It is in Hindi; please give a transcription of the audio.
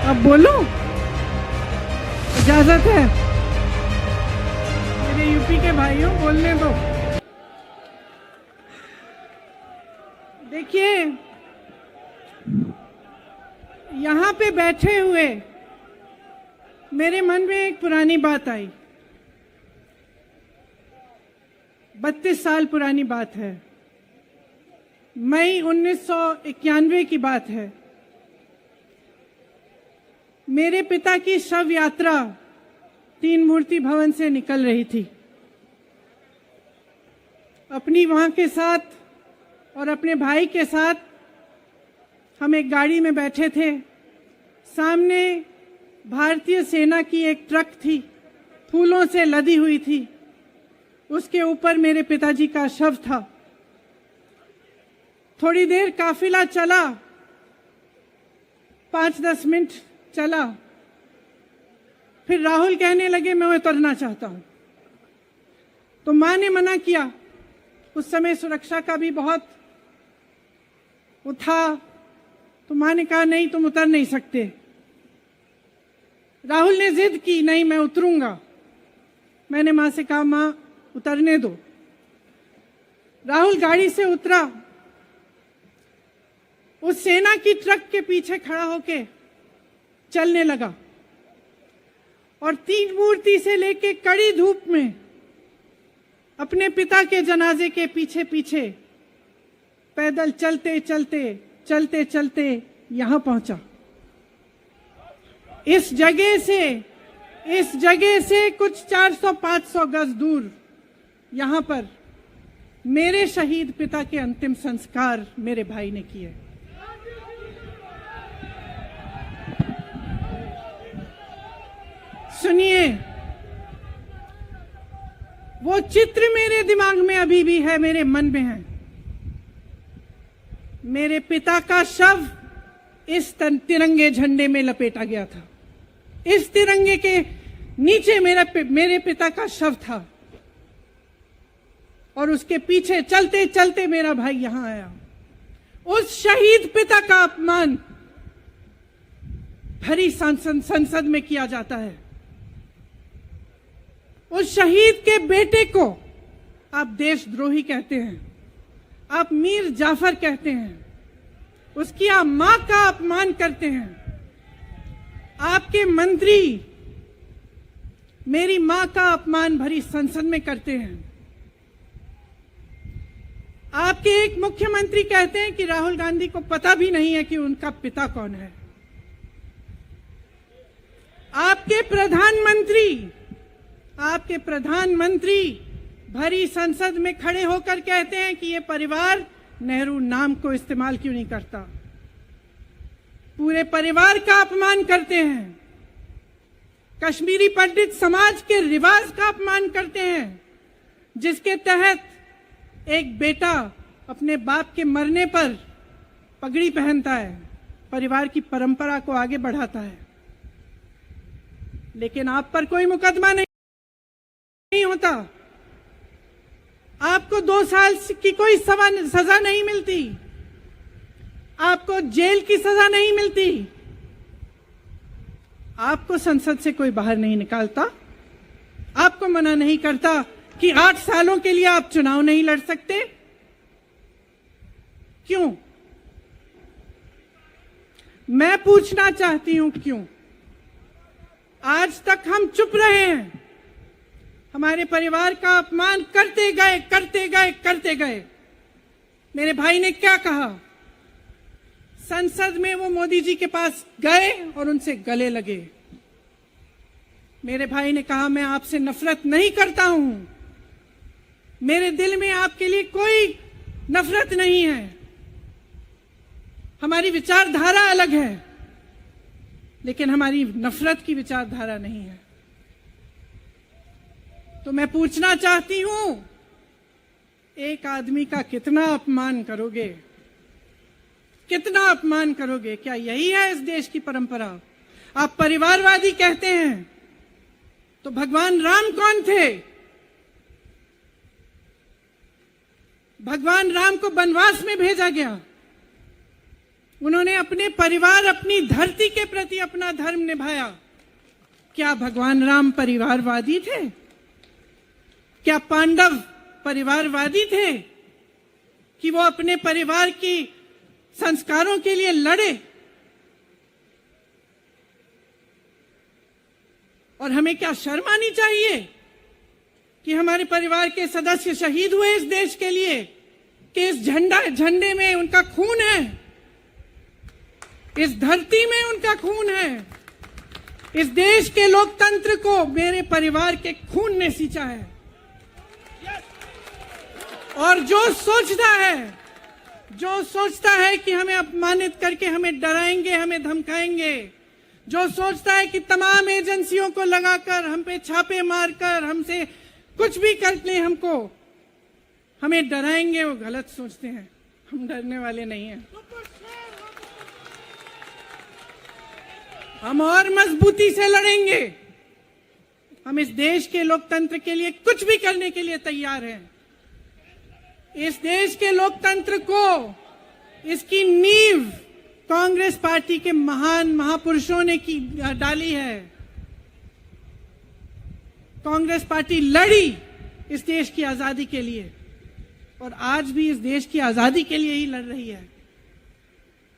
अब बोलो, इजाजत है? मेरे यूपी के भाइयों, बोलने दो। देखिए, यहाँ पे बैठे हुए मेरे मन में एक पुरानी बात आई। 32 साल पुरानी बात है। मई 1991 की बात है। मेरे पिता की शव यात्रा तीन मूर्ति भवन से निकल रही थी। अपनी मां के साथ और अपने भाई के साथ हम एक गाड़ी में बैठे थे। सामने भारतीय सेना की एक ट्रक थी, फूलों से लदी हुई थी। उसके ऊपर मेरे पिताजी का शव था। थोड़ी देर काफिला चला, 5-10 मिनट चला। फिर राहुल कहने लगे मैं उतरना चाहता हूं। तो मां ने मना किया। उस समय सुरक्षा का भी बहुत वो था, तो मां ने कहा नहीं, तुम उतर नहीं सकते। राहुल ने जिद की, नहीं मैं उतरूंगा। मैंने मां से कहा मां उतरने दो। राहुल गाड़ी से उतरा। उस सेना की ट्रक के पीछे खड़ा होके चलने लगा और तीन मूर्ति से लेके कड़ी धूप में अपने पिता के जनाजे के पीछे पीछे पैदल चलते चलते चलते चलते यहां पहुंचा। इस जगह से कुछ 400-500 गज दूर यहां पर मेरे शहीद पिता के अंतिम संस्कार मेरे भाई ने किए। सुनिए, वो चित्र मेरे दिमाग में अभी भी है, मेरे मन में है। मेरे पिता का शव इस तिरंगे झंडे में लपेटा गया था। इस तिरंगे के नीचे मेरे पिता का शव था और उसके पीछे चलते चलते मेरा भाई यहां आया। उस शहीद पिता का अपमान भरी संसद में किया जाता है। उस शहीद के बेटे को आप देशद्रोही कहते हैं, आप मीर जाफर कहते हैं, उसकी आप मां का अपमान करते हैं। आपके मंत्री मेरी मां का अपमान भरी संसद में करते हैं। आपके एक मुख्यमंत्री कहते हैं कि राहुल गांधी को पता भी नहीं है कि उनका पिता कौन है। आपके प्रधानमंत्री भरी संसद में खड़े होकर कहते हैं कि ये परिवार नेहरू नाम को इस्तेमाल क्यों नहीं करता। पूरे परिवार का अपमान करते हैं। कश्मीरी पंडित समाज के रिवाज का अपमान करते हैं, जिसके तहत एक बेटा अपने बाप के मरने पर पगड़ी पहनता है, परिवार की परंपरा को आगे बढ़ाता है। लेकिन आप पर कोई मुकदमा नहीं होता, आपको 2 साल की कोई सजा नहीं मिलती, आपको जेल की सजा नहीं मिलती, आपको संसद से कोई बाहर नहीं निकालता, आपको मना नहीं करता कि 8 सालों के लिए आप चुनाव नहीं लड़ सकते। क्यों? मैं पूछना चाहती हूं क्यों? आज तक हम चुप रहे हैं, हमारे परिवार का अपमान करते गए। मेरे भाई ने क्या कहा? संसद में वो मोदी जी के पास गए और उनसे गले लगे। मेरे भाई ने कहा मैं आपसे नफरत नहीं करता हूं, मेरे दिल में आपके लिए कोई नफरत नहीं है, हमारी विचारधारा अलग है, लेकिन हमारी नफरत की विचारधारा नहीं है। तो मैं पूछना चाहती हूं, एक आदमी का कितना अपमान करोगे? कितना अपमान करोगे? क्या यही है इस देश की परंपरा? आप परिवारवादी कहते हैं, तो भगवान राम कौन थे? भगवान राम को वनवास में भेजा गया, उन्होंने अपने परिवार, अपनी धरती के प्रति अपना धर्म निभाया। क्या भगवान राम परिवारवादी थे? क्या पांडव परिवारवादी थे कि वो अपने परिवार की संस्कारों के लिए लड़े? और हमें क्या शर्म आनी चाहिए कि हमारे परिवार के सदस्य शहीद हुए इस देश के लिए, कि इस झंडे में उनका खून है, इस धरती में उनका खून है, इस देश के लोकतंत्र को मेरे परिवार के खून ने सींचा है। और जो सोचता है कि हमें अपमानित करके हमें डराएंगे, हमें धमकाएंगे, जो सोचता है कि तमाम एजेंसियों को लगाकर हम पे छापे मारकर हमसे कुछ भी कर ले, हमको हमें डराएंगे, वो गलत सोचते हैं। हम डरने वाले नहीं हैं। हम और मजबूती से लड़ेंगे। हम इस देश के लोकतंत्र के लिए कुछ भी करने के लिए तैयार हैं। इस देश के लोकतंत्र को, इसकी नींव कांग्रेस पार्टी के महान महापुरुषों ने डाली है। कांग्रेस पार्टी लड़ी इस देश की आजादी के लिए और आज भी इस देश की आजादी के लिए ही लड़ रही है।